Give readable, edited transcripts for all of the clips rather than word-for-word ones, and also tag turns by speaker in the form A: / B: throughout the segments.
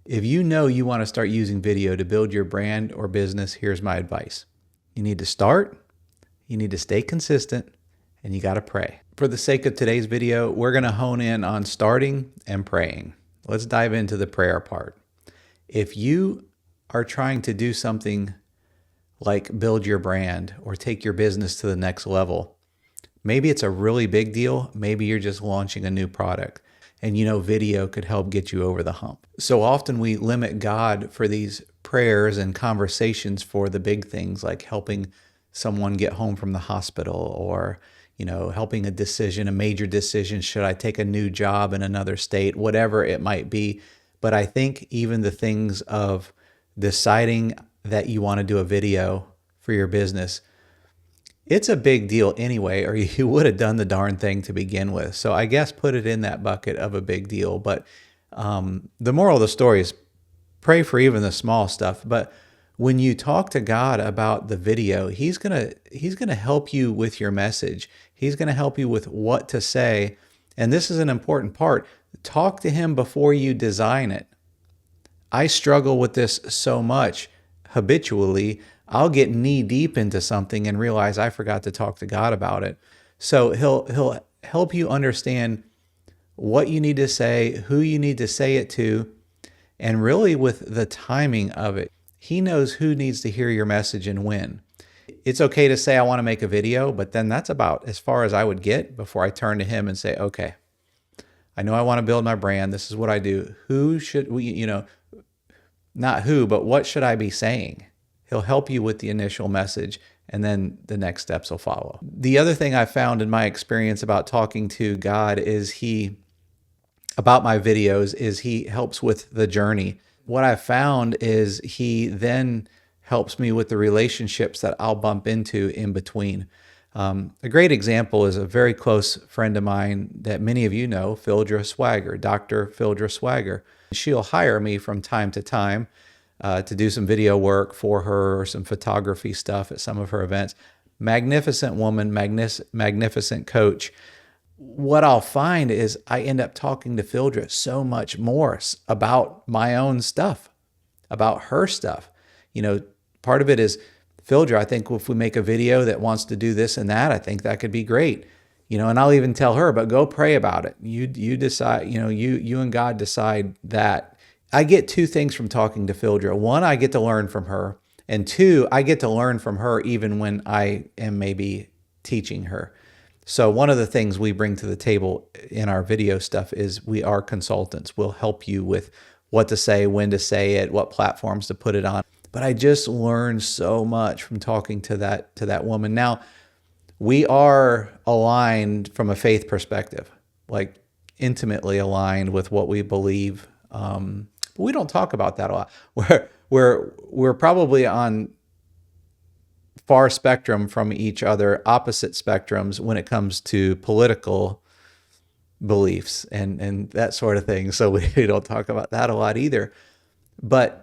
A: If you know you want to start using video to build your brand or business, here's my advice. You need to start, you need to stay consistent, and you got to pray. For the sake of today's video, we're going to hone in on starting and praying. Let's dive into the prayer part. If you are trying to do something like build your brand or take your business to the next level, maybe it's a really big deal. Maybe you're just launching a new product and video could help get you over the hump. So often we limit God for these prayers and conversations for the big things, like helping someone get home from the hospital, or helping a major decision. Should I take a new job in another state? Whatever it might be. But I think even the things of deciding that you want to do a video for your business, it's a big deal anyway, or you would have done the darn thing to begin with. So I guess put it in that bucket of a big deal. But the moral of the story is pray for even the small stuff. But when you talk to God about the video, He's gonna help you with your message. He's gonna help you with what to say. And this is an important part. Talk to Him before you design it. I struggle with this so much habitually. I'll get knee deep into something and realize I forgot to talk to God about it. So he'll help you understand what you need to say, who you need to say it to, and really with the timing of it. He knows who needs to hear your message and when. It's okay to say, I want to make a video, but then that's about as far as I would get before I turn to Him and say, okay, I know I want to build my brand. This is what I do. Who should we, not who, but what should I be saying? He'll help you with the initial message, and then the next steps will follow. The other thing I found in my experience about talking to God about my videos is He helps with the journey. What I found is He then helps me with the relationships that I'll bump into in between. A great example is a very close friend of mine that many of you know, Phildra Swagger, Dr. Phildra Swagger. She'll hire me from time to time to do some video work for her or some photography stuff at some of her events. Magnificent woman, magnificent coach. What I'll find is I end up talking to Phildra so much more about my own stuff, about her stuff. Part of it is, Phildra, I think if we make a video that wants to do this and that, I think that could be great. And I'll even tell her, but go pray about it. You decide, you and God decide that. I get two things from talking to Phildra. One, I get to learn from her. And two, I get to learn from her even when I am maybe teaching her. So one of the things we bring to the table in our video stuff is we are consultants. We'll help you with what to say, when to say it, what platforms to put it on. But I just learned so much from talking to that woman. Now, we are aligned from a faith perspective, like intimately aligned with what we believe. But we don't talk about that a lot. We're probably on far spectrum from each other, opposite spectrums when it comes to political beliefs and that sort of thing. So we don't talk about that a lot either. But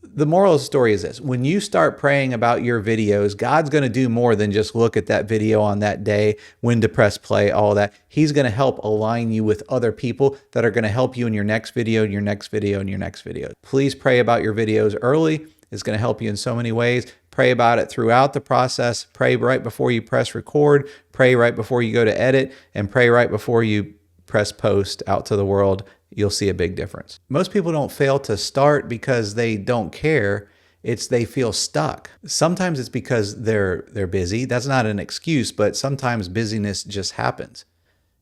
A: the moral of the story is this: when you start praying about your videos, God's going to do more than just look at that video on that day, when to press play, all that. He's going to help align you with other people that are going to help you in your next video, your next video, and your next video. Please pray about your videos early. It's going to help you in so many ways. Pray about it throughout the process. Pray right before you press record. Pray right before you go to edit, and pray right before you press post out to the world. You'll see a big difference. Most people don't fail to start because they don't care. It's they feel stuck. Sometimes it's because they're busy. That's not an excuse, but sometimes busyness just happens.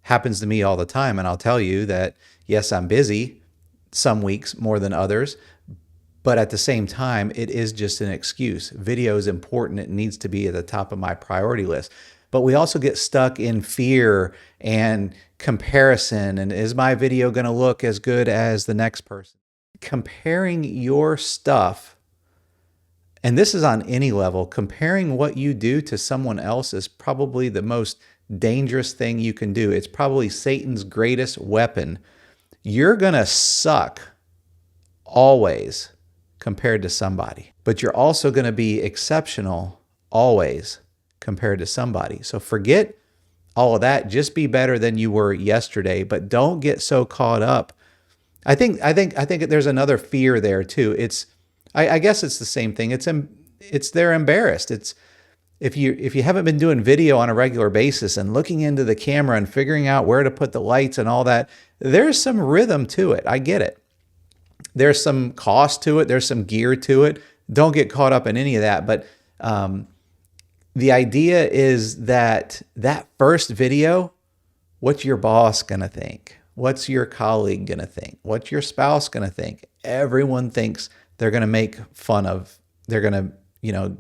A: Happens to me all the time. And I'll tell you that, yes, I'm busy some weeks more than others, but at the same time, it is just an excuse. Video is important. It needs to be at the top of my priority list. But we also get stuck in fear and comparison. And is my video going to look as good as the next person? Comparing your stuff, and this is on any level, comparing what you do to someone else is probably the most dangerous thing you can do. It's probably Satan's greatest weapon. You're going to suck always compared to somebody, but you're also going to be exceptional always compared to somebody. So forget all of that. Just be better than you were yesterday, but don't get so caught up. I think there's another fear there too. I guess it's the same thing. It's they're embarrassed. It's if you haven't been doing video on a regular basis and looking into the camera and figuring out where to put the lights and all that, there's some rhythm to it. I get it. There's some cost to it. There's some gear to it. Don't get caught up in any of that. But the idea is that first video, what's your boss going to think? What's your colleague going to think? What's your spouse going to think? Everyone thinks they're going to make fun of, they're going to,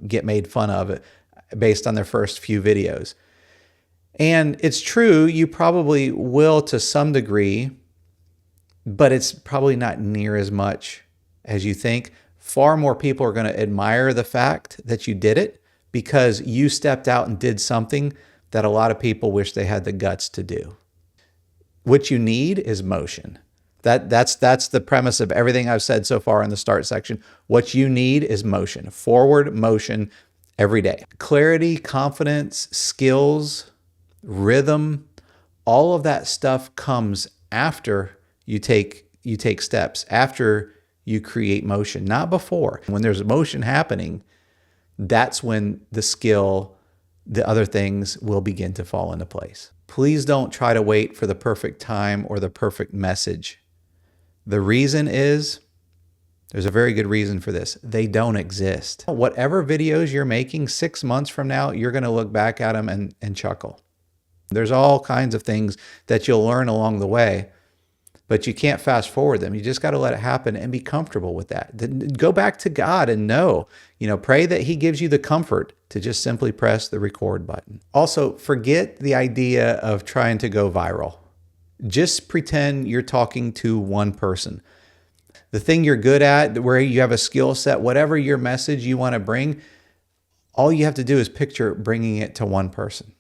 A: get made fun of it based on their first few videos. And it's true, you probably will to some degree, but it's probably not near as much as you think. Far more people are going to admire the fact that you did it because you stepped out and did something that a lot of people wish they had the guts to do. What you need is motion. That's the premise of everything I've said so far in the start section. What you need is motion, forward motion every day. Clarity, confidence, skills, rhythm, all of that stuff comes after you take steps, after you create motion, not before. When there's motion happening, that's when the skill, the other things will begin to fall into place. Please don't try to wait for the perfect time or the perfect message. The reason is, there's a very good reason for this. They don't exist. Whatever videos you're making 6 months from now, you're going to look back at them and chuckle. There's all kinds of things that you'll learn along the way, but you can't fast forward them. You just got to let it happen and be comfortable with that. Then go back to God and pray that He gives you the comfort to just simply press the record button. Also, forget the idea of trying to go viral. Just pretend you're talking to one person. The thing you're good at, where you have a skill set, whatever your message you want to bring, all you have to do is picture bringing it to one person.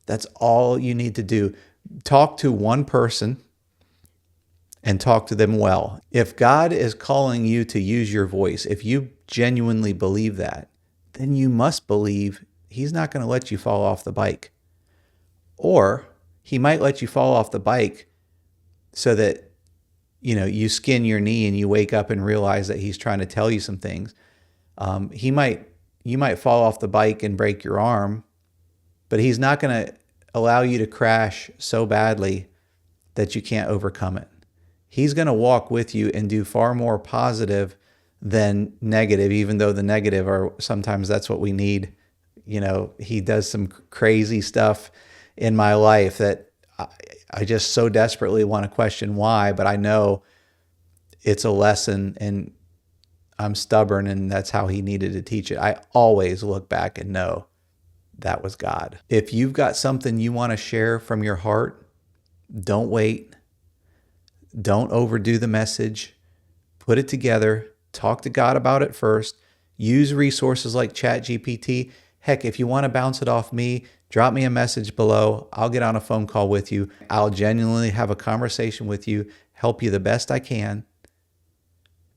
A: That's all you need to do. Talk to one person and talk to them well. If God is calling you to use your voice, if you genuinely believe that, then you must believe He's not going to let you fall off the bike. Or He might let you fall off the bike so that you skin your knee and you wake up and realize that He's trying to tell you some things. You might fall off the bike and break your arm, but He's not going to allow you to crash so badly that you can't overcome it. He's going to walk with you and do far more positive than negative, even though the negative are sometimes that's what we need. He does some crazy stuff in my life that I just so desperately want to question why, but I know it's a lesson and I'm stubborn and that's how He needed to teach it. I always look back and know that was God. If you've got something you want to share from your heart, don't wait. Don't overdo the message. Put it together. Talk to God about it first. Use resources like ChatGPT. Heck, if you want to bounce it off me, drop me a message below. I'll get on a phone call with you. I'll genuinely have a conversation with you, help you the best I can,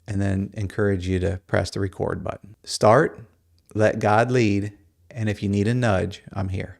A: and then encourage you to press the record button. Start, let God lead, and if you need a nudge, I'm here.